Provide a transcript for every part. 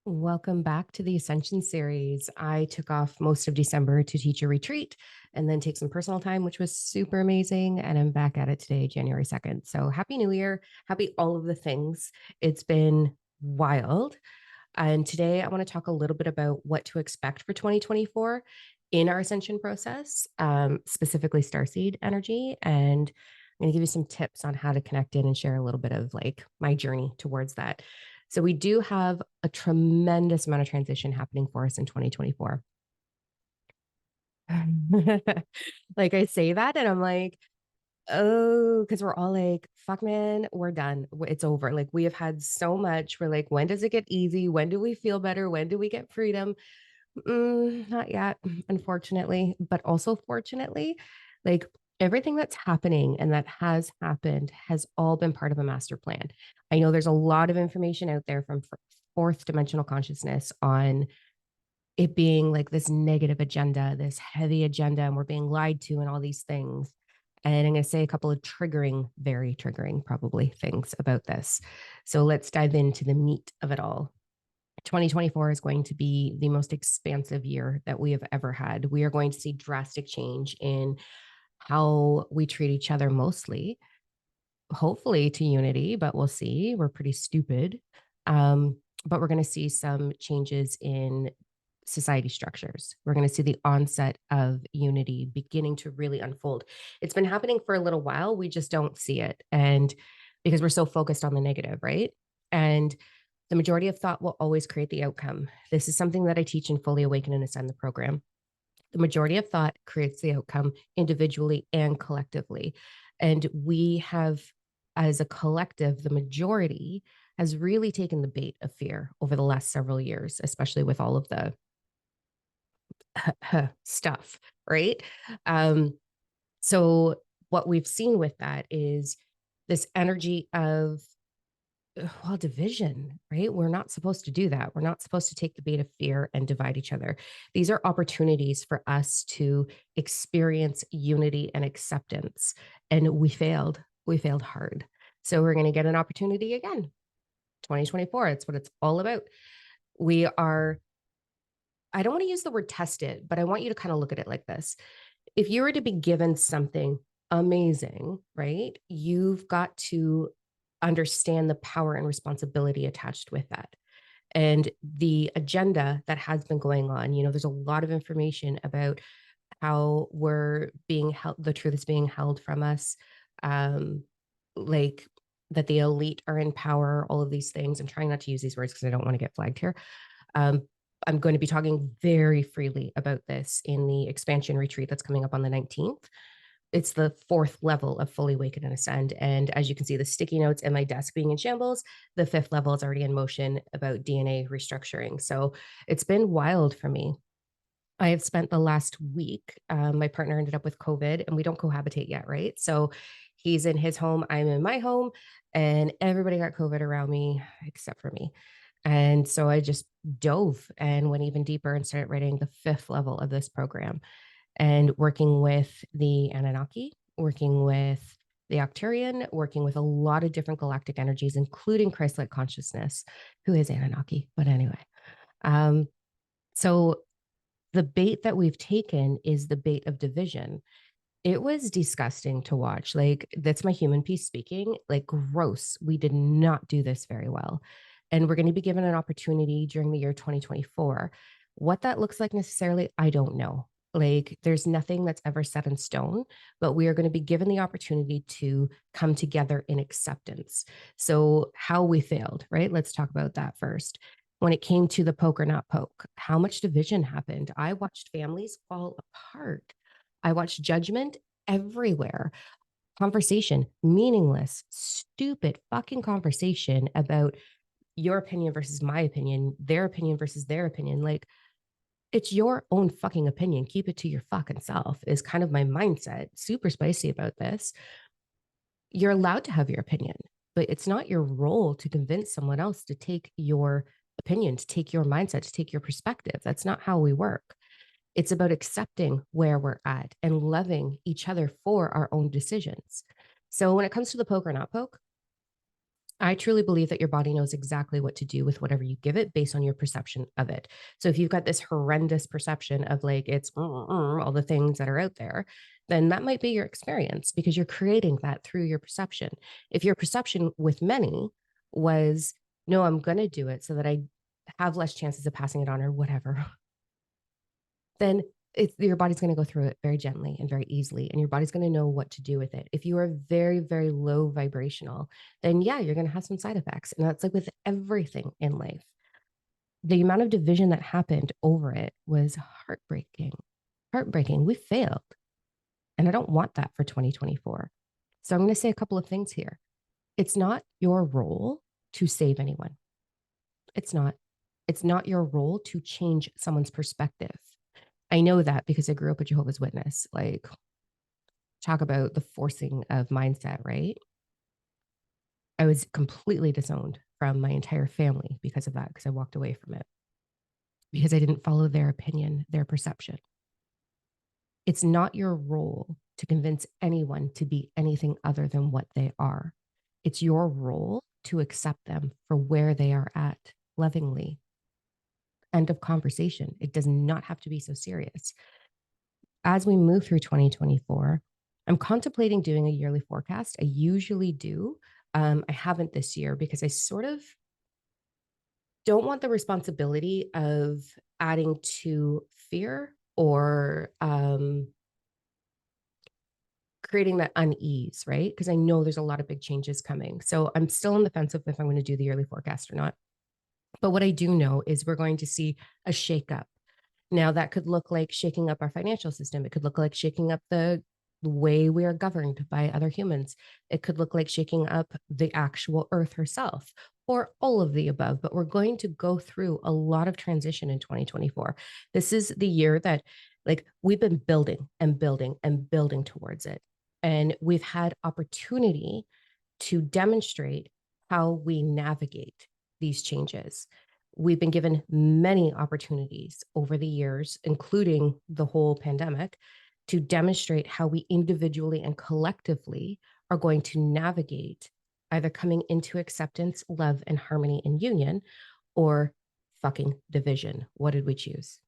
Welcome back to the Ascension Series. I took off most of December to teach a retreat and then take some personal time, which was super amazing. And I'm back at it today, January 2nd. So happy New Year. Happy all of the things. It's been wild. And today I want to talk a little bit about what to expect for 2024 in our ascension process, specifically starseed energy. And I'm going to give you some tips on how to connect in and share a little bit of like my journey towards that. So we do have a tremendous amount of transition happening for us in 2024. Like I say that and I'm like, oh, because we're all like, fuck, man, we're done. It's over. Like we have had so much. We're like, when does it get easy? When do we feel better? When do we get freedom? Not yet, unfortunately, but also fortunately, like everything that's happening and that has happened has all been part of a master plan. I know there's a lot of information out there from fourth dimensional consciousness on it being like this negative agenda, this heavy agenda, and we're being lied to and all these things. And I'm going to say a couple of triggering, very triggering, probably things about this. So let's dive into the meat of it all. 2024 is going to be the most expansive year that we have ever had. We are going to see drastic change in how we treat each other, mostly, hopefully to unity, but we'll see. We're pretty stupid. But we're going to see some changes in society structures. We're going to see the onset of unity beginning to really unfold. It's been happening for a little while. We just don't see it. And because we're so focused on the negative, right? And the majority of thought will always create the outcome. This is something that I teach in Fully Awaken and Ascend the program. The majority of thought creates the outcome individually and collectively. And we have, as a collective, the majority has really taken the bait of fear over the last several years, especially with all of the stuff, right? Um, so, what we've seen with that is this energy of well, division, right? We're not supposed to do that. We're not supposed to take the bait of fear and divide each other. These are opportunities for us to experience unity and acceptance. And we failed. We failed hard. So we're going to get an opportunity again. 2024, it's what it's all about. We are, I don't want to use the word tested, but I want you to kind of look at it like this. If you were to be given something amazing, right? You've got to understand the power and responsibility attached with that. And the agenda that has been going on, there's a lot of information about how we're being held, the truth is being held from us, um, like that the elite are in power, all of these things. I'm trying not to use these words because I don't want to get flagged here. Um, I'm going to be talking very freely about this in the expansion retreat that's coming up on the 19th. It's the fourth level of Fully Awaken and Ascend. And as you can see, the sticky notes and my desk being in shambles, the fifth level is already in motion about DNA restructuring. So it's been wild for me. I have spent the last week, my partner ended up with COVID and we don't cohabitate yet, right? So he's in his home, I'm in my home, and everybody got COVID around me except for me. And so I just dove and went even deeper and started writing the fifth level of this program and working with the Anunnaki, working with the Octarian, working with a lot of different galactic energies, including Christ-like consciousness, who is Anunnaki. But anyway, um, so the bait that we've taken is the bait of division. It was disgusting to watch. Like, that's my human piece speaking. Like, gross. We did not do this very well. And we're going to be given an opportunity during the year 2024. What that looks like necessarily, I don't know. Like, there's nothing that's ever set in stone, but we are going to be given the opportunity to come together in acceptance. So, how we failed, right? Let's talk about that first. When it came to the poke or not poke, how much division happened? I watched families fall apart. I watched judgment everywhere. Conversation, meaningless, stupid fucking conversation about your opinion versus my opinion, their opinion versus their opinion. Like, it's your own fucking opinion. Keep it to your fucking self, is kind of my mindset. Super spicy about this. You're allowed to have your opinion, but it's not your role to convince someone else to take your opinion, to take your mindset, to take your perspective. That's not how we work. It's about accepting where we're at and loving each other for our own decisions. So when it comes to the poke or not poke, I truly believe that your body knows exactly what to do with whatever you give it based on your perception of it. So if you've got this horrendous perception of like it's all the things that are out there, then that might be your experience because you're creating that through your perception. If your perception with many was, no, I'm going to do it so that I have less chances of passing it on or whatever, then your body's going to go through it very gently and very easily, and your body's going to know what to do with it. If you are very, very low vibrational, then yeah, you're going to have some side effects. And that's like with everything in life. The amount of division that happened over it was heartbreaking. Heartbreaking. We failed. And I don't want that for 2024. So I'm going to say a couple of things here. It's not your role to save anyone. It's not. It's not your role to change someone's perspective. I know that because I grew up a Jehovah's Witness. Like, talk about the forcing of mindset, right? I was completely disowned from my entire family because of that, because I walked away from it because I didn't follow their opinion, their perception. It's not your role to convince anyone to be anything other than what they are. It's your role to accept them for where they are at lovingly. End of conversation. It does not have to be so serious. As we move through 2024, I'm contemplating doing a yearly forecast. I usually do. I haven't this year because I sort of don't want the responsibility of adding to fear or creating that unease, right? Because I know there's a lot of big changes coming. So I'm still on the fence of if I'm going to do the yearly forecast or not. But what I do know is we're going to see a shakeup. Now, that could look like shaking up our financial system. It could look like shaking up the way we are governed by other humans. It could look like shaking up the actual earth herself, or all of the above. But we're going to go through a lot of transition in 2024. This is the year that, like, we've been building and building and building towards it. And we've had opportunity to demonstrate how we navigate these changes. We've been given many opportunities over the years, including the whole pandemic, to demonstrate how we individually and collectively are going to navigate either coming into acceptance, love, and harmony and union, or fucking division. What did we choose?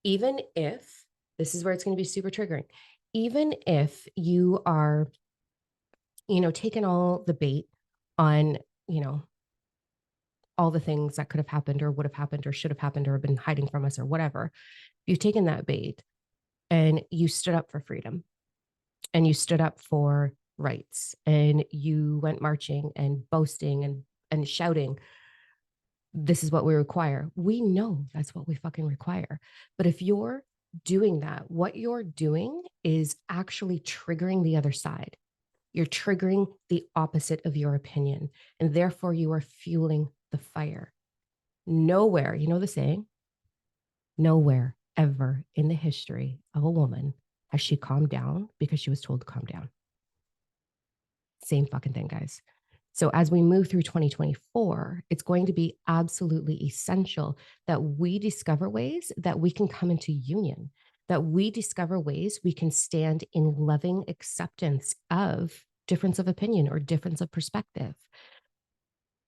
Even if, this is where it's going to be super triggering, even if you are, taking all the bait on, all the things that could have happened or would have happened or should have happened or been hiding from us or whatever, you've taken that bait and you stood up for freedom and you stood up for rights and you went marching and boasting and shouting, this is what we require. We know that's what we fucking require. But if you're doing that, what you're doing is actually triggering the other side. You're triggering the opposite of your opinion, and therefore you are fueling the fire. Nowhere, you know the saying, nowhere ever in the history of a woman has she calmed down because she was told to calm down. Same fucking thing, guys. So as we move through 2024, it's going to be absolutely essential that we discover ways that we can come into union, that we discover ways we can stand in loving acceptance of difference of opinion or difference of perspective.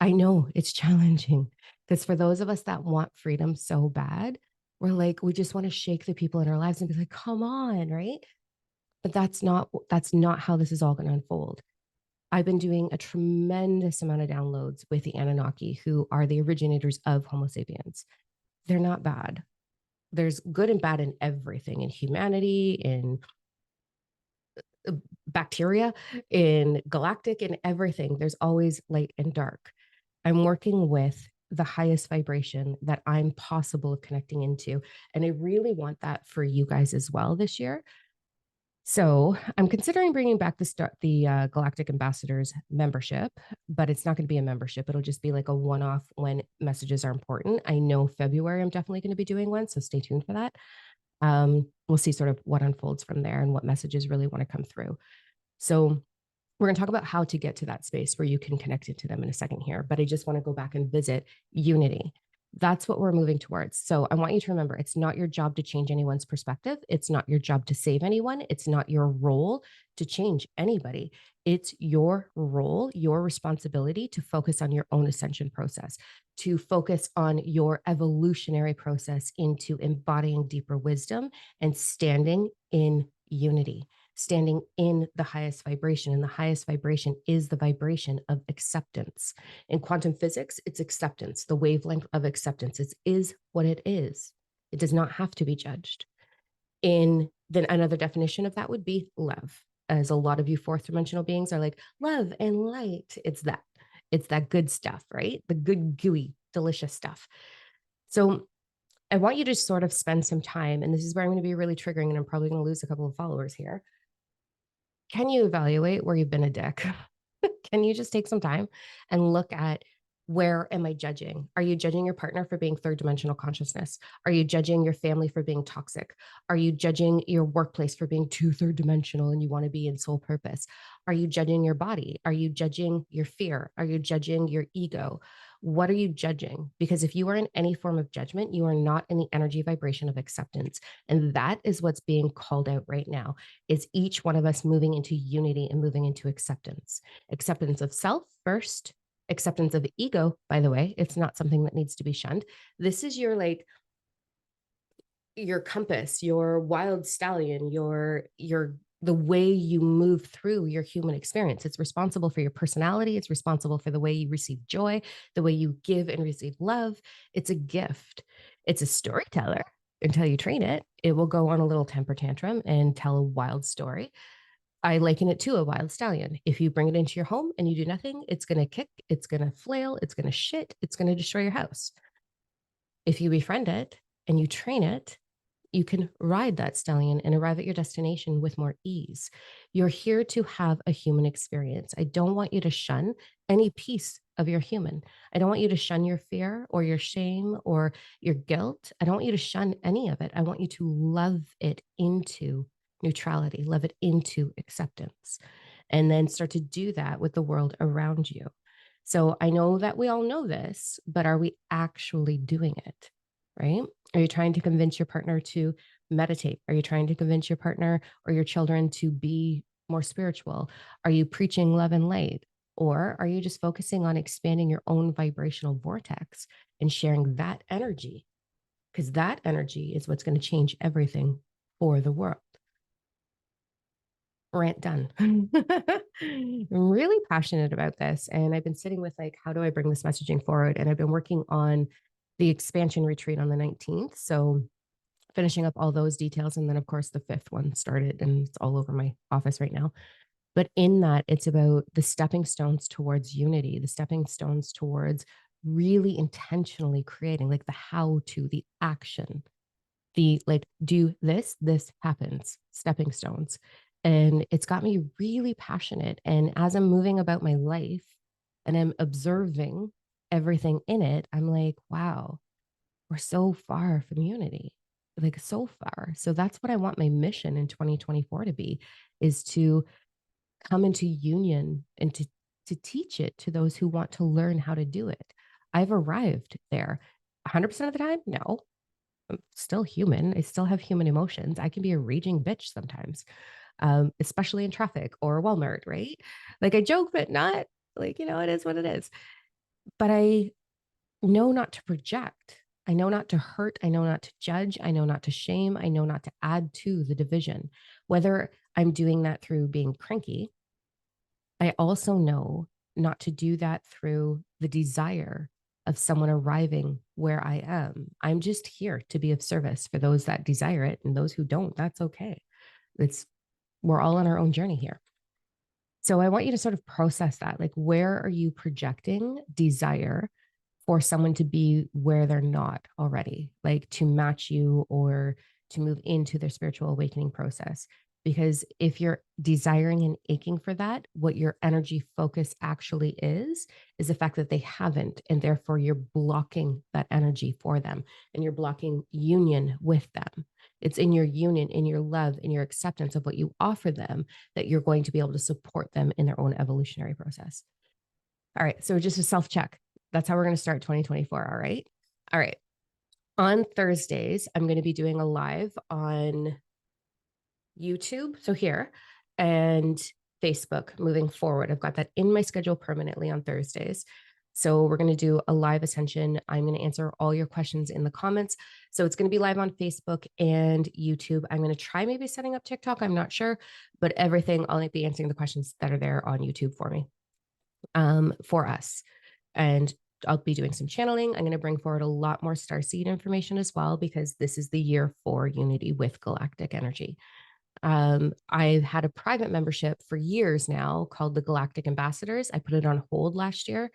I know it's challenging because for those of us that want freedom so bad, we're like, we just want to shake the people in our lives and be like, come on, right? But that's not how this is all going to unfold. I've been doing a tremendous amount of downloads with the Anunnaki, who are the originators of Homo sapiens. They're not bad. There's good and bad in everything, in humanity, in bacteria, in galactic, in everything. There's always light and dark. I'm working with the highest vibration that I'm possible of connecting into. And I really want that for you guys as well this year. So I'm considering bringing back the Galactic Ambassadors membership, but it's not going to be a membership. It'll just be like a one-off when messages are important. I know February I'm definitely going to be doing one, so stay tuned for that. We'll see sort of what unfolds from there and what messages really want to come through. So we're going to talk about how to get to that space where you can connect into them in a second here, but I just want to go back and visit unity. That's what we're moving towards. So I want you to remember, it's not your job to change anyone's perspective. It's not your job to save anyone. It's not your role to change anybody. It's your role, your responsibility to focus on your own ascension process, to focus on your evolutionary process into embodying deeper wisdom and standing in unity, standing in the highest vibration. And the highest vibration is the vibration of acceptance. In quantum physics, it's acceptance, the wavelength of acceptance. It is what it is. It does not have to be judged. In then another definition of that would be love. As a lot of you fourth dimensional beings are like, love and light. It's that. It's that good stuff, right? The good, gooey, delicious stuff. So I want you to sort of spend some time, and this is where I'm going to be really triggering, and I'm probably going to lose a couple of followers here. Can you evaluate where you've been a dick? Can you just take some time and look at, where am I judging? Are you judging your partner for being third dimensional consciousness? Are you judging your family for being toxic? Are you judging your workplace for being too third dimensional and you want to be in soul purpose? Are you judging your body? Are you judging your fear? Are you judging your ego? What are you judging? Because if you are in any form of judgment, you are not in the energy vibration of acceptance. And that is what's being called out right now, is each one of us moving into unity and moving into acceptance. Acceptance of self first, acceptance of the ego, by the way. It's not something that needs to be shunned. This is your like your compass, your wild stallion, your the way you move through your human experience. It's responsible for your personality. It's responsible for the way you receive joy, the way you give and receive love. It's a gift. It's a storyteller until you train it. It will go on a little temper tantrum and tell a wild story. I liken it to a wild stallion. If you bring it into your home and you do nothing, it's going to kick, it's going to flail, it's going to shit, it's going to destroy your house. If you befriend it and you train it, you can ride that stallion and arrive at your destination with more ease. You're here to have a human experience. I don't want you to shun any piece of your human. I don't want you to shun your fear or your shame or your guilt. I don't want you to shun any of it. I want you to love it into neutrality, love it into acceptance, and then start to do that with the world around you. So I know that we all know this, but are we actually doing it? Right? Are you trying to convince your partner to meditate? Are you trying to convince your partner or your children to be more spiritual? Are you preaching love and light? Or are you just focusing on expanding your own vibrational vortex and sharing that energy? Because that energy is what's going to change everything for the world. Rant done. I'm really passionate about this. And I've been sitting with like, how do I bring this messaging forward? And I've been working on the expansion retreat on the 19th. So finishing up all those details. And then, of course, the fifth one started and it's all over my office right now. But in that, it's about the stepping stones towards unity, the stepping stones towards really intentionally creating like the how to, the action, the like, do this, this happens, stepping stones. And it's got me really passionate. And as I'm moving about my life and I'm observing everything in it, I'm like, wow, we're so far from unity, like so far. So that's what I want my mission in 2024 to be, is to come into union and to teach it to those who want to learn how to do it. I've arrived there 100% of the time. No, I'm still human. I still have human emotions. I can be a raging bitch sometimes, especially in traffic or Walmart, right? Like I joke, but not like, it is what it is. But I know not to project. I know not to hurt. I know not to judge. I know not to shame. I know not to add to the division. Whether I'm doing that through being cranky, I also know not to do that through the desire of someone arriving where I am. I'm just here to be of service for those that desire it, and those who don't, that's okay. It's We're all on our own journey here. So I want you to sort of process that. Like, where are you projecting desire for someone to be where they're not already, like to match you or to move into their spiritual awakening process? Because if you're desiring and aching for that, what your energy focus actually is the fact that they haven't. And therefore, you're blocking that energy for them and you're blocking union with them. It's in your union, in your love, in your acceptance of what you offer them that you're going to be able to support them in their own evolutionary process. All right. So just a self check. That's how we're going to start 2024. All right. All right. On Thursdays, I'm going to be doing a live on YouTube, so here, and Facebook moving forward. I've got that in my schedule permanently on Thursdays. So we're going to do a live Ascension. I'm going to answer all your questions in the comments. So it's going to be live on Facebook and YouTube. I'm going to try maybe setting up TikTok. I'm not sure, but everything, I'll be answering the questions that are there on YouTube for me, for us. And I'll be doing some channeling. I'm going to bring forward a lot more starseed information as well, because this is the year for unity with galactic energy. I've had a private membership for years now called the Galactic Ambassadors. I put it on hold last year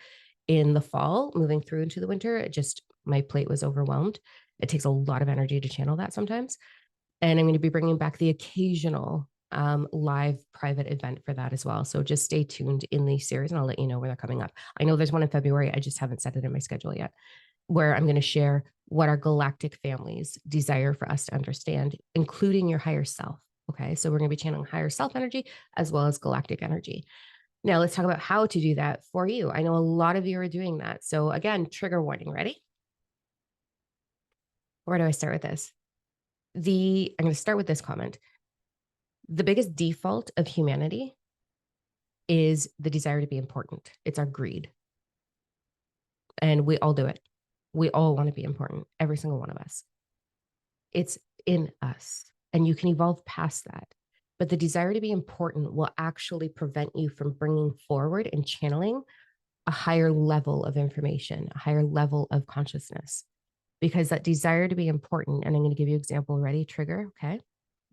in the fall, moving through into the winter. It just, my plate was overwhelmed. It takes a lot of energy to channel that sometimes. And I'm going to be bringing back the occasional live private event for that as well. So just stay tuned in the series and I'll let you know where they're coming up. I know there's one in February. I just haven't set it in my schedule yet, where I'm going to share what our galactic families desire for us to understand, including your higher self. Okay. So we're going to be channeling higher self energy as well as galactic energy. Now let's talk about how to do that for you. I know a lot of you are doing that. So again, trigger warning. Ready? Where do I start with this? I'm going to start with this comment. The biggest default of humanity is the desire to be important. It's our greed. And we all do it. We all want to be important, every single one of us. It's in us, and you can evolve past that. But the desire to be important will actually prevent you from bringing forward and channeling a higher level of information, a higher level of consciousness, because that desire to be important, and I'm going to give you an example. Ready? Trigger. Okay.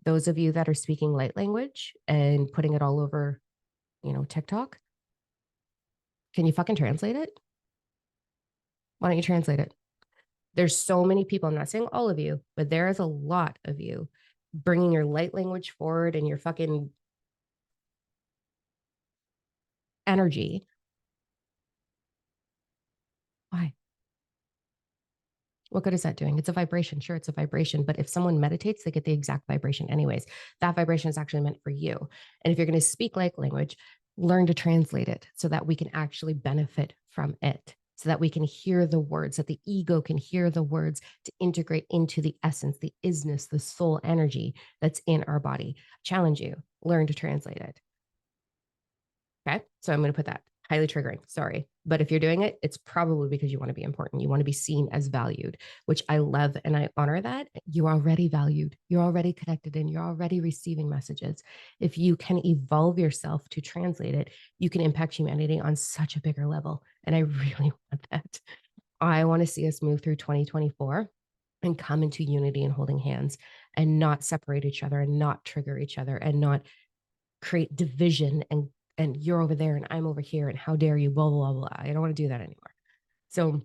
Those of you that are speaking light language and putting it all over, TikTok, can you fucking translate it? Why don't you translate it? There's so many people, I'm not saying all of you, but there is a lot of you bringing your light language forward and your fucking energy. Why? What good is that doing? It's a vibration. Sure, it's a vibration. But if someone meditates, they get the exact vibration anyways. That vibration is actually meant for you. And if you're going to speak light language, learn to translate it so that we can actually benefit from it, so that we can hear the words, that the ego can hear the words to integrate into the essence, the isness, the soul energy that's in our body. Challenge you, learn to translate it. Okay. So I'm going to put that highly triggering. Sorry. But if you're doing it, it's probably because you want to be important. You want to be seen as valued, which I love and I honor that. You're already valued. You're already connected and you're already receiving messages. If you can evolve yourself to translate it, you can impact humanity on such a bigger level. And I really want that. I want to see us move through 2024 and come into unity and holding hands and not separate each other and not trigger each other and not create division and you're over there and I'm over here and how dare you, blah, blah, blah, blah. I don't want to do that anymore. So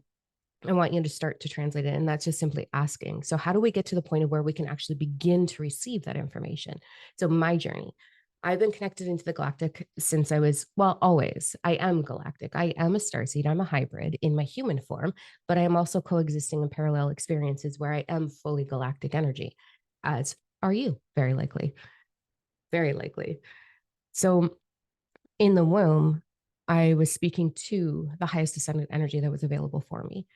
I want you to start to translate it. And that's just simply asking. So how do we get to the point of where we can actually begin to receive that information? So my journey, I've been connected into the galactic since I was, well, always. I am galactic. I am a starseed. I'm a hybrid in my human form, but I am also coexisting in parallel experiences where I am fully galactic energy, as are you, very likely. Very likely. So in the womb, I was speaking to the highest ascendant energy that was available for me.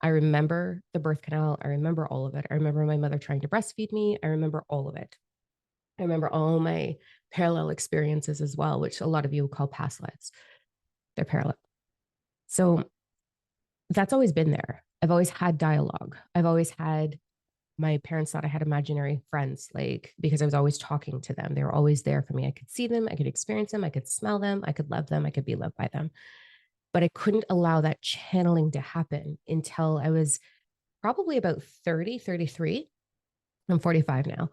I remember the birth canal. I remember all of it. I remember my mother trying to breastfeed me. I remember all of it. I remember all my parallel experiences as well, which a lot of you would call past lives. They're parallel. So that's always been there. I've always had dialogue. I've always had, my parents thought I had imaginary friends, like, because I was always talking to them. They were always there for me. I could see them, I could experience them, I could smell them, I could love them, I could be loved by them. But I couldn't allow that channeling to happen until I was probably about 30, 33. I'm 45 now.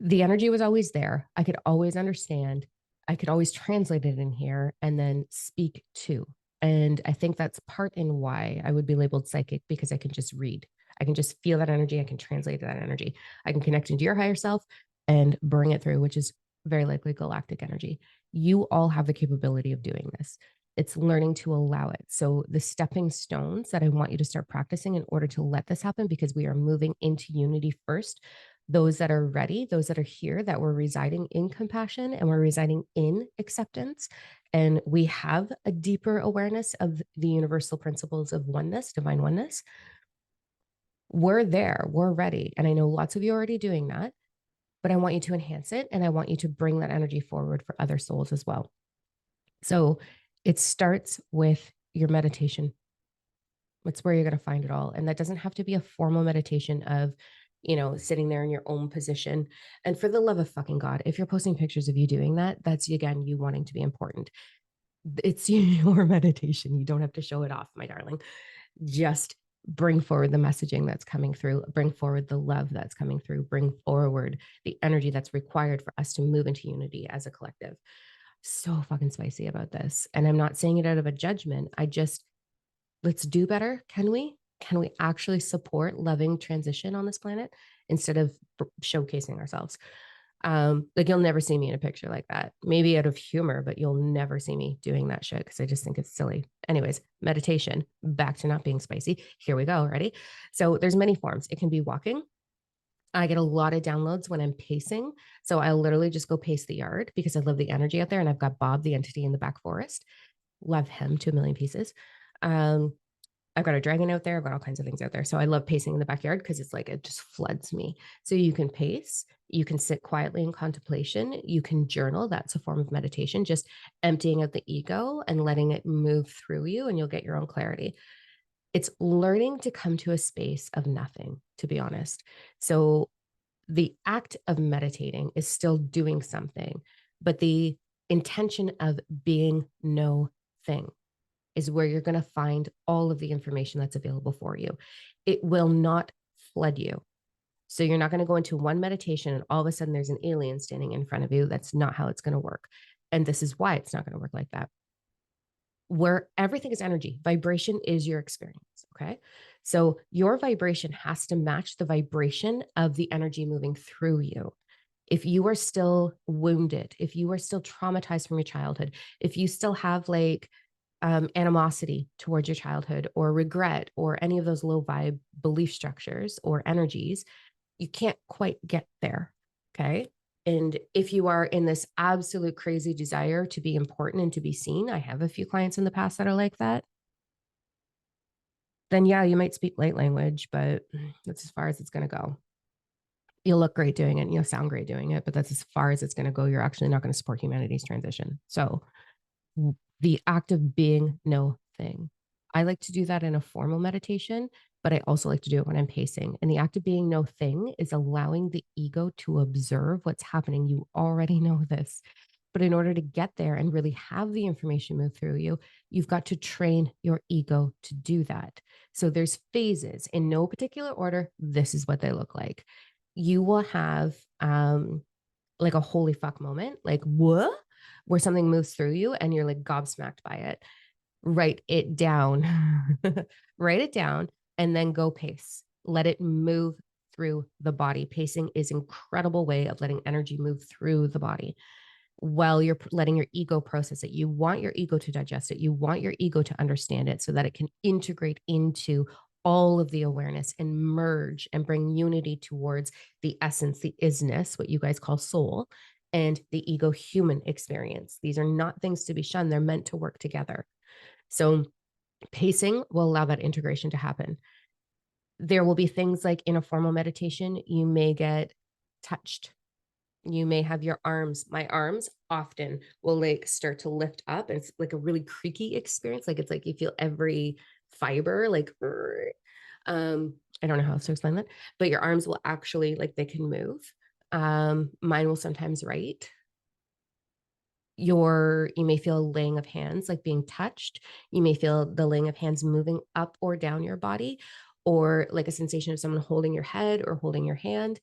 The energy was always there. I could always understand. I could always translate it in here and then speak to. And I think that's part in why I would be labeled psychic, because I can just read. I can just feel that energy. I can translate that energy. I can connect into your higher self and bring it through, which is very likely galactic energy. You all have the capability of doing this. It's learning to allow it. So the stepping stones that I want you to start practicing in order to let this happen, because we are moving into unity first, those that are ready, those that are here, that we're residing in compassion and we're residing in acceptance. And we have a deeper awareness of the universal principles of oneness, divine oneness. We're there, we're ready. And I know lots of you are already doing that, but I want you to enhance it. And I want you to bring that energy forward for other souls as well. So it starts with your meditation. It's where you're going to find it all. And that doesn't have to be a formal meditation of, sitting there in your own position. And for the love of fucking God, if you're posting pictures of you doing that, that's again, you wanting to be important. It's your meditation. You don't have to show it off, my darling. Just bring forward the messaging that's coming through, bring forward the love that's coming through, bring forward the energy that's required for us to move into unity as a collective. So fucking spicy about this. And I'm not saying it out of a judgment. Let's do better. Can we? Can we actually support loving transition on this planet instead of showcasing ourselves? Like you'll never see me in a picture like that. Maybe out of humor, but you'll never see me doing that shit because I just think it's silly. Anyways, meditation, back to not being spicy. Here we go. Ready? So there's many forms. It can be walking. I get a lot of downloads when I'm pacing. So I'll literally just go pace the yard because I love the energy out there. And I've got Bob, the entity in the back forest. Love him to a million pieces. Um, I've got a dragon out there. I've got all kinds of things out there. So I love pacing in the backyard because it's like it just floods me. So you can pace, you can sit quietly in contemplation, you can journal. That's a form of meditation, just emptying out the ego and letting it move through you, and you'll get your own clarity. It's learning to come to a space of nothing, to be honest. So the act of meditating is still doing something, but the intention of being no thing is where you're going to find all of the information that's available for you. It will not flood you. So you're not going to go into one meditation and all of a sudden there's an alien standing in front of you. That's not how it's going to work. And this is why it's not going to work like that. Where everything is energy, vibration is your experience. Okay. So your vibration has to match the vibration of the energy moving through you. If you are still wounded, if you are still traumatized from your childhood, if you still have like animosity towards your childhood or regret or any of those low vibe belief structures or energies, you can't quite get there. Okay. And if you are in this absolute crazy desire to be important and to be seen, I have a few clients in the past that are like that. Then, yeah, you might speak light language, but that's as far as it's going to go. You'll look great doing it, you'll sound great doing it, but that's as far as it's going to go. You're actually not going to support humanity's transition. So, the act of being no thing. I like to do that in a formal meditation, but I also like to do it when I'm pacing. And the act of being no thing is allowing the ego to observe what's happening. You already know this. But in order to get there and really have the information move through you, you've got to train your ego to do that. So there's phases in no particular order. This is what they look like. You will have like a holy fuck moment, like what? Where something moves through you and you're like gobsmacked by it. Write it down. Write it down and then go pace. Let it move through the body. Pacing is an incredible way of letting energy move through the body while you're letting your ego process it. You want your ego to digest it. You want your ego to understand it so that it can integrate into all of the awareness and merge and bring unity towards the essence, the isness, what you guys call soul, and the ego human experience. These are not things to be shunned. They're meant to work together. So pacing will allow that integration to happen. There will be things like in a formal meditation, you may get touched. You may have your arms. My arms often will like start to lift up, and it's like a really creaky experience. Like it's like you feel every fiber like I don't know how else to explain that, but your arms will actually like they can move. Mine will sometimes write. You may feel a laying of hands like being touched. You may feel the laying of hands moving up or down your body, or like a sensation of someone holding your head or holding your hand.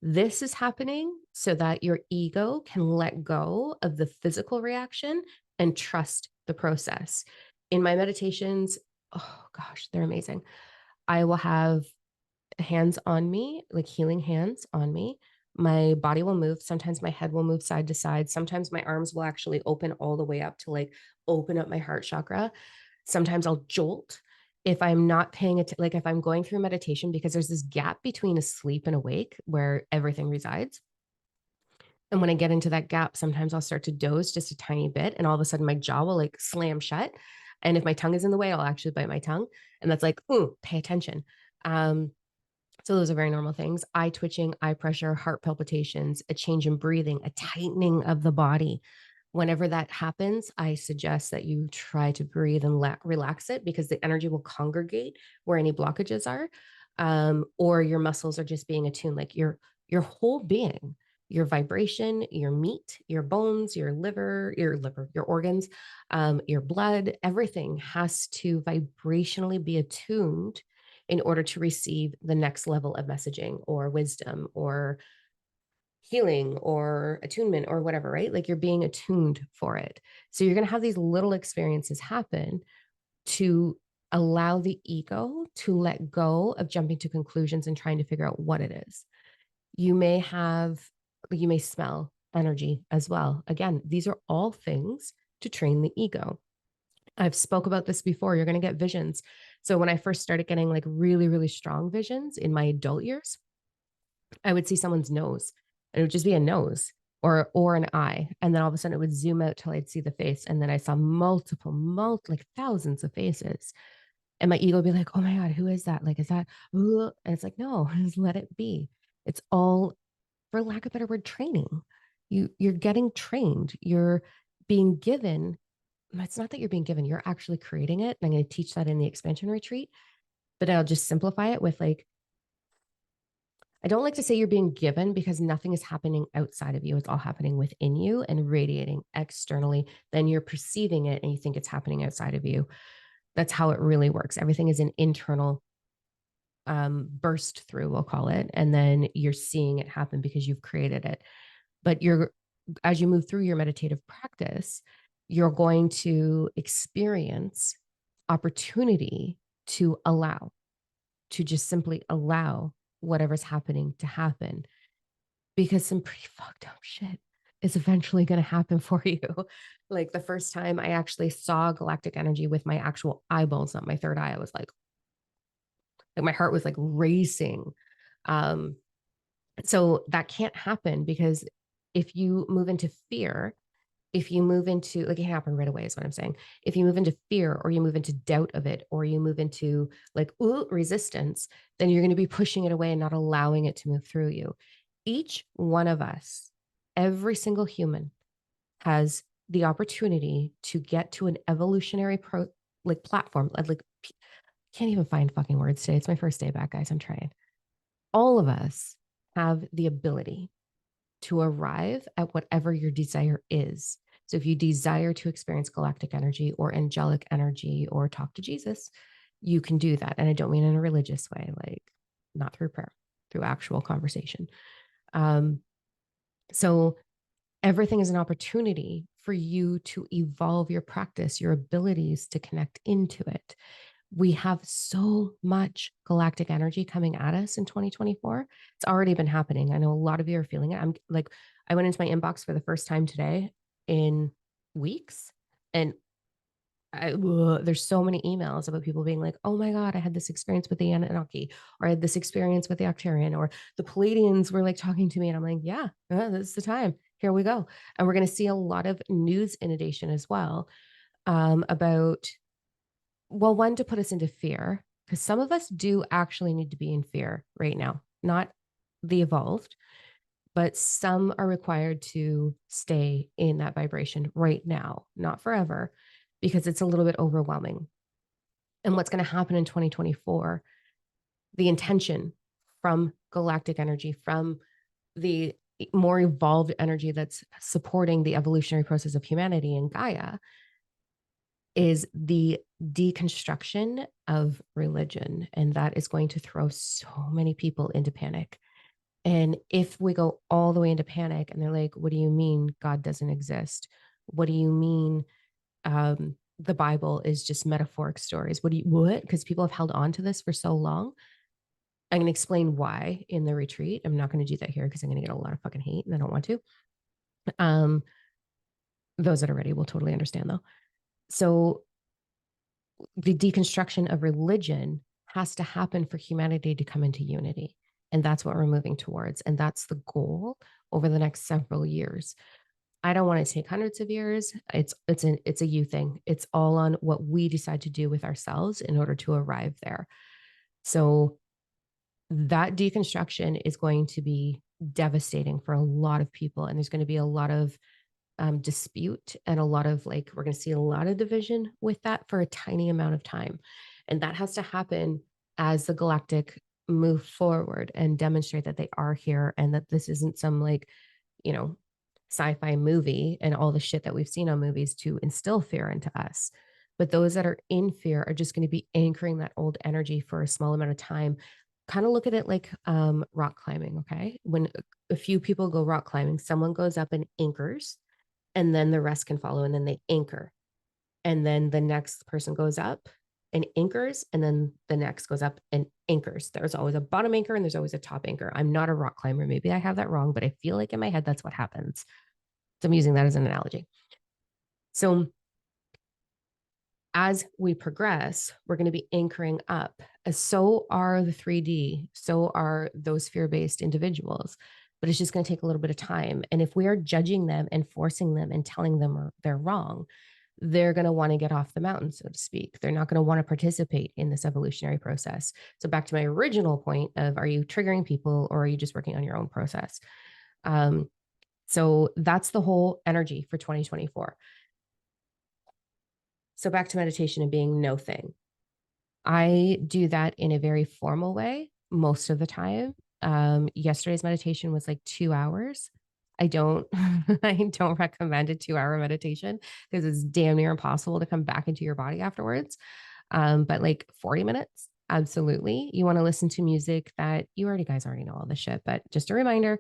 This is happening so that your ego can let go of the physical reaction and trust the process. In my meditations, oh gosh, they're amazing. I will have hands on me, like healing hands on me. My body will move. Sometimes my head will move side to side. Sometimes my arms will actually open all the way up to like open up my heart chakra. Sometimes I'll jolt if I'm not paying attention, like if I'm going through meditation, because there's this gap between asleep and awake where everything resides. And when I get into that gap, sometimes I'll start to doze just a tiny bit. And all of a sudden my jaw will like slam shut. And if my tongue is in the way, I'll actually bite my tongue. And that's like, ooh, pay attention. So those are very normal things. Eye twitching, eye pressure, heart palpitations, a change in breathing, a tightening of the body. Whenever that happens, I suggest that you try to breathe and relax it, because the energy will congregate where any blockages are, or your muscles are just being attuned. Like your whole being, your vibration, your meat, your bones, your organs, your blood, everything has to vibrationally be attuned in order to receive the next level of messaging or wisdom or healing or attunement or whatever, right? Like you're being attuned for it. So you're going to have these little experiences happen to allow the ego to let go of jumping to conclusions and trying to figure out what it is. You may smell energy as well. Again, these are all things to train the ego. I've spoke about this before. You're going to get visions. So when I first started getting like really, really strong visions in my adult years, I would see someone's nose, and it would just be a nose or an eye. And then all of a sudden it would zoom out till I'd see the face. And then I saw like thousands of faces. And my ego would be like, oh my God, who is that? Like, is that, and it's like, no, just let it be. It's all, for lack of a better word, training. You're getting trained. You're being given. It's not that you're being given, you're actually creating it. And I'm going to teach that in the expansion retreat, but I'll just simplify it with like, I don't like to say you're being given, because nothing is happening outside of you. It's all happening within you and radiating externally. Then you're perceiving it and you think it's happening outside of you. That's how it really works. Everything is an internal burst through, we'll call it. And then you're seeing it happen because you've created it. But as you move through your meditative practice, you're going to experience opportunity to just simply allow whatever's happening to happen, because some pretty fucked up shit is eventually going to happen for you. Like the first time I actually saw galactic energy with my actual eyeballs, not my third eye, I was like my heart was like racing. Um, so that can't happen, because if you move into fear, if you move into, like, it can happen right away is what I'm saying. If you move into fear, or you move into doubt of it, or you move into like resistance, then you're going to be pushing it away and not allowing it to move through you. Each one of us, every single human, has the opportunity to get to an evolutionary platform. Like, can't even find fucking words today. It's my first day back, guys. I'm trying. All of us have the ability to arrive at whatever your desire is. So if you desire to experience galactic energy or angelic energy or talk to Jesus, you can do that. And I don't mean in a religious way, like not through prayer, through actual conversation. So everything is an opportunity for you to evolve your practice, your abilities to connect into it. We have so much galactic energy coming at us in 2024. It's already been happening. I know a lot of you are feeling it. I'm like, I went into my inbox for the first time today in weeks, and there's so many emails about people being like, oh my God, I had this experience with the Anunnaki, or I had this experience with the Octarian, or the Palladians were like talking to me. And I'm like, yeah, this is the time. Here we go. And we're going to see a lot of news inundation as well, about, well, one, to put us into fear, because some of us do actually need to be in fear right now, not the evolved, but some are required to stay in that vibration right now, not forever, because it's a little bit overwhelming. And what's going to happen in 2024, the intention from galactic energy, from the more evolved energy that's supporting the evolutionary process of humanity and Gaia, is the deconstruction of religion. And that is going to throw so many people into panic. And if we go all the way into panic and they're like, what do you mean God doesn't exist? What do you mean the Bible is just metaphoric stories? What? Because people have held on to this for so long. I'm going to explain why in the retreat. I'm not going to do that here because I'm going to get a lot of fucking hate and I don't want to. Those that are ready will totally understand though. So the deconstruction of religion has to happen for humanity to come into unity. And that's what we're moving towards. And that's the goal over the next several years. I don't want to take hundreds of years. It's a you thing. It's all on what we decide to do with ourselves in order to arrive there. So That deconstruction is going to be devastating for a lot of people. And there's going to be a lot of dispute and a lot of like, we're going to see a lot of division with that for a tiny amount of time. And that has to happen as the Galactic move forward and demonstrate that they are here and that this isn't some like, you know, sci-fi movie and all the shit that we've seen on movies to instill fear into us. But those that are in fear are just going to be anchoring that old energy for a small amount of time. Kind of look at it like rock climbing. Okay. When a few people go rock climbing, someone goes up and anchors, and then the rest can follow, and then they anchor. And then the next person goes up and anchors, and then the next goes up and anchors. There's always a bottom anchor and there's always a top anchor. I'm not a rock climber. Maybe I have that wrong, but I feel like in my head, that's what happens. So I'm using that as an analogy. So as we progress, we're going to be anchoring up. So are the 3D, so are those fear based individuals. But it's just going to take a little bit of time. And if we are judging them and forcing them and telling them they're wrong, they're going to want to get off the mountain, so to speak. They're not going to want to participate in this evolutionary process. So, back to my original point of, are you triggering people or are you just working on your own process? So, that's the whole energy for 2024. So, back to meditation and being no thing. I do that in a very formal way most of the time. Yesterday's meditation was like 2 hours. I don't I don't recommend a 2 hour meditation because it's damn near impossible to come back into your body afterwards. But like 40 minutes, absolutely. You want to listen to music that you already guys already know all this shit, but just a reminder,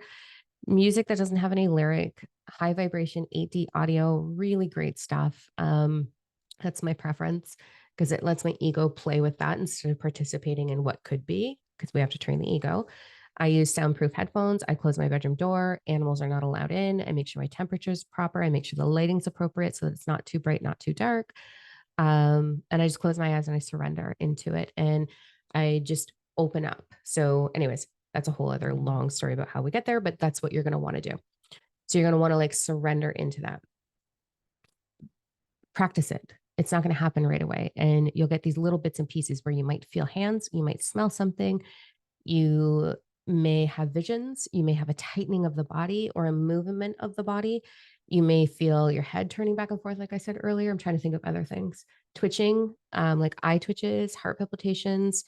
music that doesn't have any lyric, high vibration, 8D audio, really great stuff. That's my preference because it lets my ego play with that instead of participating in what could be, because we have to train the ego. I use soundproof headphones. I close my bedroom door. Animals are not allowed in. I make sure my temperature is proper. I make sure the lighting's appropriate so that it's not too bright, not too dark. And I just close my eyes and I surrender into it. And I just open up. So, anyways, that's a whole other long story about how we get there, but that's what you're going to want to do. So, you're going to want to like surrender into that. Practice it. It's not going to happen right away. And you'll get these little bits and pieces where you might feel hands, you might smell something, you may have visions, you may have a tightening of the body or a movement of the body. You may feel your head turning back and forth, like I said earlier. I'm trying to think of other things. Twitching, like eye twitches, heart palpitations,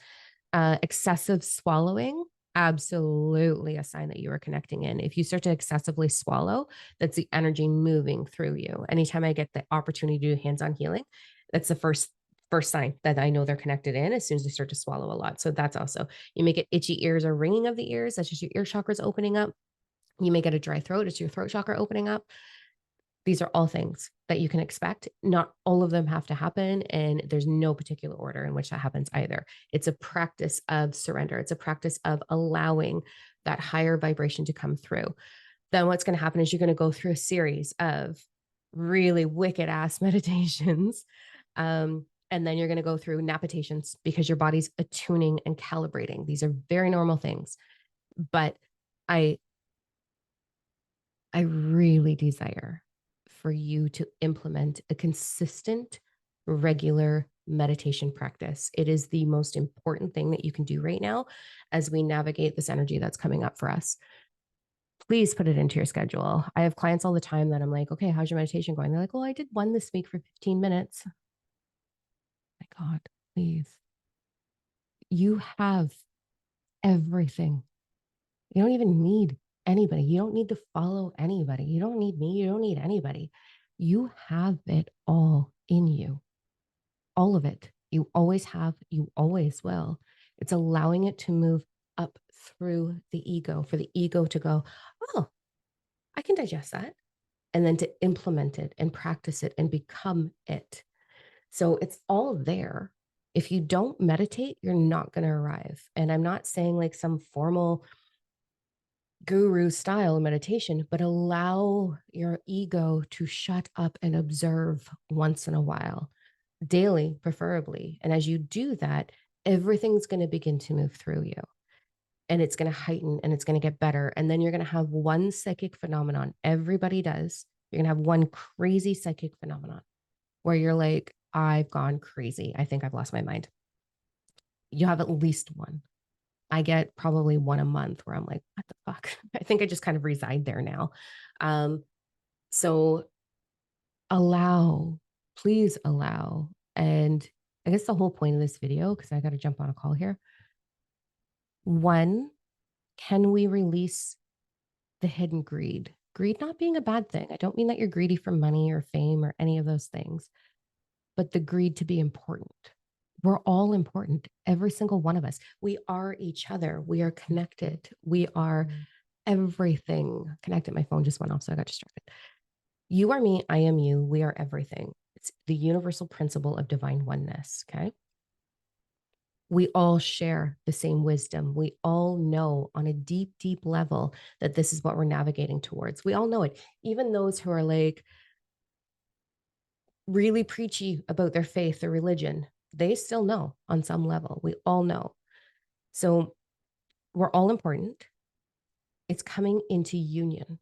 excessive swallowing, absolutely a sign that you are connecting in. If you start to excessively swallow, that's the energy moving through you. Anytime I get the opportunity to do hands-on healing, that's the first sign that I know they're connected in as soon as they start to swallow a lot. So that's also, you may get itchy ears or ringing of the ears. That's just your ear chakras opening up. You may get a dry throat. It's your throat chakra opening up. These are all things that you can expect. Not all of them have to happen, and there's no particular order in which that happens either. It's a practice of surrender. It's a practice of allowing that higher vibration to come through. Then what's going to happen is you're going to go through a series of really wicked ass meditations. And then you're going to go through napitations because your body's attuning and calibrating. These are very normal things. But I really desire for you to implement a consistent, regular meditation practice. It is the most important thing that you can do right now as we navigate this energy that's coming up for us. Please put it into your schedule. I have clients all the time that I'm like, okay, how's your meditation going? They're like, well, I did one this week for 15 minutes. My God, please. You have everything. You don't even need anybody. You don't need to follow anybody. You don't need me. You don't need anybody. You have it all in you, all of it. You always have, you always will. It's allowing it to move up through the ego, for the ego to go, oh, I can digest that. And then to implement it and practice it and become it. So it's all there. If you don't meditate, you're not going to arrive. And I'm not saying like some formal guru style meditation, but allow your ego to shut up and observe once in a while, daily, preferably. And as you do that, everything's going to begin to move through you and it's going to heighten and it's going to get better. And then you're going to have one psychic phenomenon. Everybody does. You're going to have one crazy psychic phenomenon where you're like, I've gone crazy. I think I've lost my mind. You have at least one. I get probably one a month where I'm like, what the fuck? I think I just kind of reside there now. Um, so allow, please allow. And I guess the whole point of this video, because I got to jump on a call here. One, can we release the hidden greed? Greed not being a bad thing. I don't mean that you're greedy for money or fame or any of those things, but the greed to be important. We're all important, every single one of us. We are each other. We are connected. We are everything connected. My phone just went off, so I got distracted. You are me, I am you, we are everything. It's the universal principle of divine oneness. Okay. We all share the same wisdom. We all know on a deep, deep level that this is what we're navigating towards. We all know it. Even those who are like really preachy about their faith or religion, they still know on some level. We all know. So we're all important. It's coming into union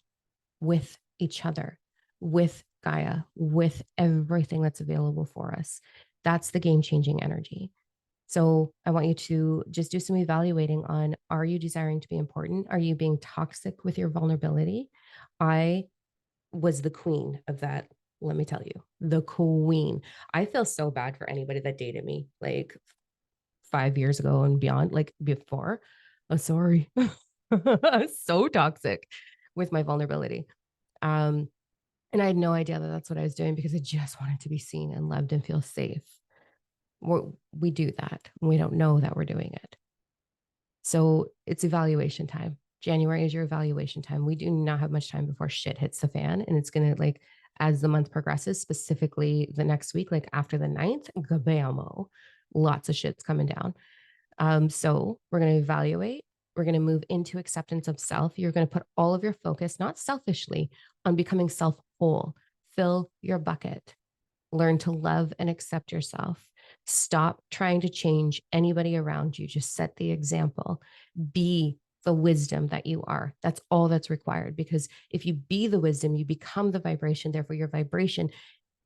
with each other, with Gaia, with everything that's available for us. That's the game changing energy. So I want you to just do some evaluating on, are you desiring to be important? Are you being toxic with your vulnerability? I was the queen of that. Let me tell you, the queen. I feel so bad for anybody that dated me like 5 years ago and beyond, like before. I'm sorry. So toxic with my vulnerability. Um, and I had no idea that that's what I was doing because I just wanted to be seen and loved and feel safe. We do that. We don't know that we're doing it. So it's evaluation time. January is your evaluation time. We do not have much time before shit hits the fan. And it's going to, like, as the month progresses, specifically the next week, like after the 9th, gabamo, lots of shit's coming down. So we're going to evaluate. We're going to move into acceptance of self. You're going to put all of your focus, not selfishly, on becoming self whole. Fill your bucket. Learn to love and accept yourself. Stop trying to change anybody around you. Just set the example. Be the wisdom that you are. That's all that's required. Because if you be the wisdom, you become the vibration. Therefore, your vibration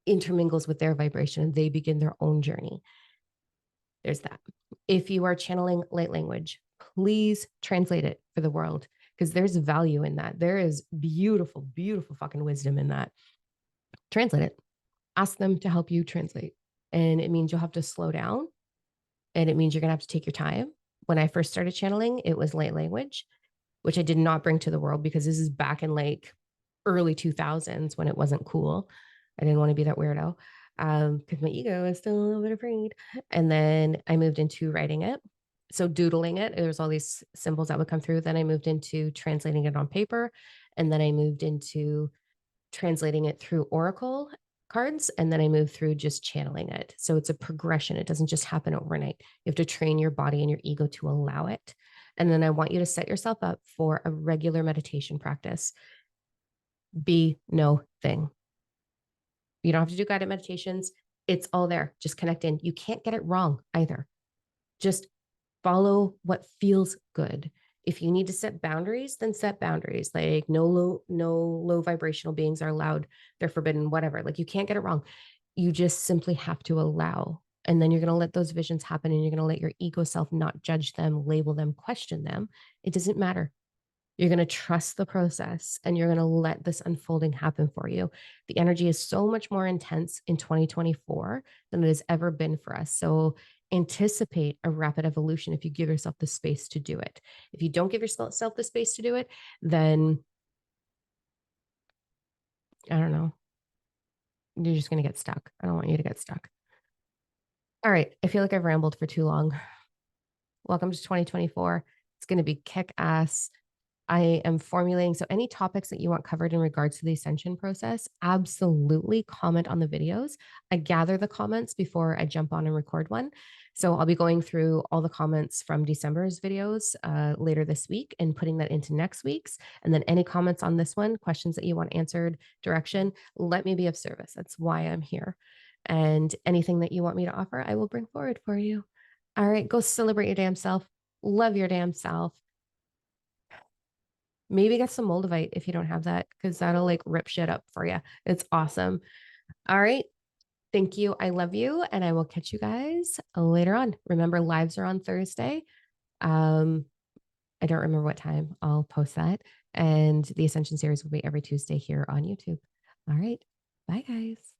intermingles with their vibration and they begin their own journey. There's that. If you are channeling light language, please translate it for the world because there's value in that. There is beautiful, beautiful fucking wisdom in that. Translate it. Ask them to help you translate. And it means you'll have to slow down and it means you're going to have to take your time. When I first started channeling, it was light language, which I did not bring to the world because this is back in like early 2000s when it wasn't cool. I didn't want to be that weirdo because my ego is still a little bit afraid. And then I moved into writing it. So doodling it, there's all these symbols that would come through. Then I moved into translating it on paper. And then I moved into translating it through Oracle cards. And then I moved through just channeling it. So it's a progression. It doesn't just happen overnight. You have to train your body and your ego to allow it. And then I want you to set yourself up for a regular meditation practice. Be no thing. You don't have to do guided meditations. It's all there. Just connect in. You can't get it wrong either. Just follow what feels good. If you need to set boundaries, then set boundaries. Like no low vibrational beings are allowed. They're forbidden, whatever. Like you can't get it wrong. You just simply have to allow. And then you're going to let those visions happen and you're going to let your ego self not judge them, label them, question them. It doesn't matter. You're going to trust the process and you're going to let this unfolding happen for you. The energy is so much more intense in 2024 than it has ever been for us. So anticipate a rapid evolution if you give yourself the space to do it. If you don't give yourself the space to do it, then I don't know. You're just going to get stuck. I don't want you to get stuck. All right. I feel like I've rambled for too long. Welcome to 2024. It's going to be kick ass. I am formulating. So any topics that you want covered in regards to the ascension process, absolutely comment on the videos. I gather the comments before I jump on and record one. So I'll be going through all the comments from December's videos later this week and putting that into next week's. And then any comments on this one, questions that you want answered, direction, let me be of service. That's why I'm here. And anything that you want me to offer, I will bring forward for you. All right, go celebrate your damn self. Love your damn self. Maybe get some Moldavite if you don't have that, because that'll like rip shit up for you. It's awesome. All right. Thank you. I love you. And I will catch you guys later on. Remember, lives are on Thursday. Um, I don't remember what time. I'll post that. And the Ascension series will be every Tuesday here on YouTube. All right. Bye, guys.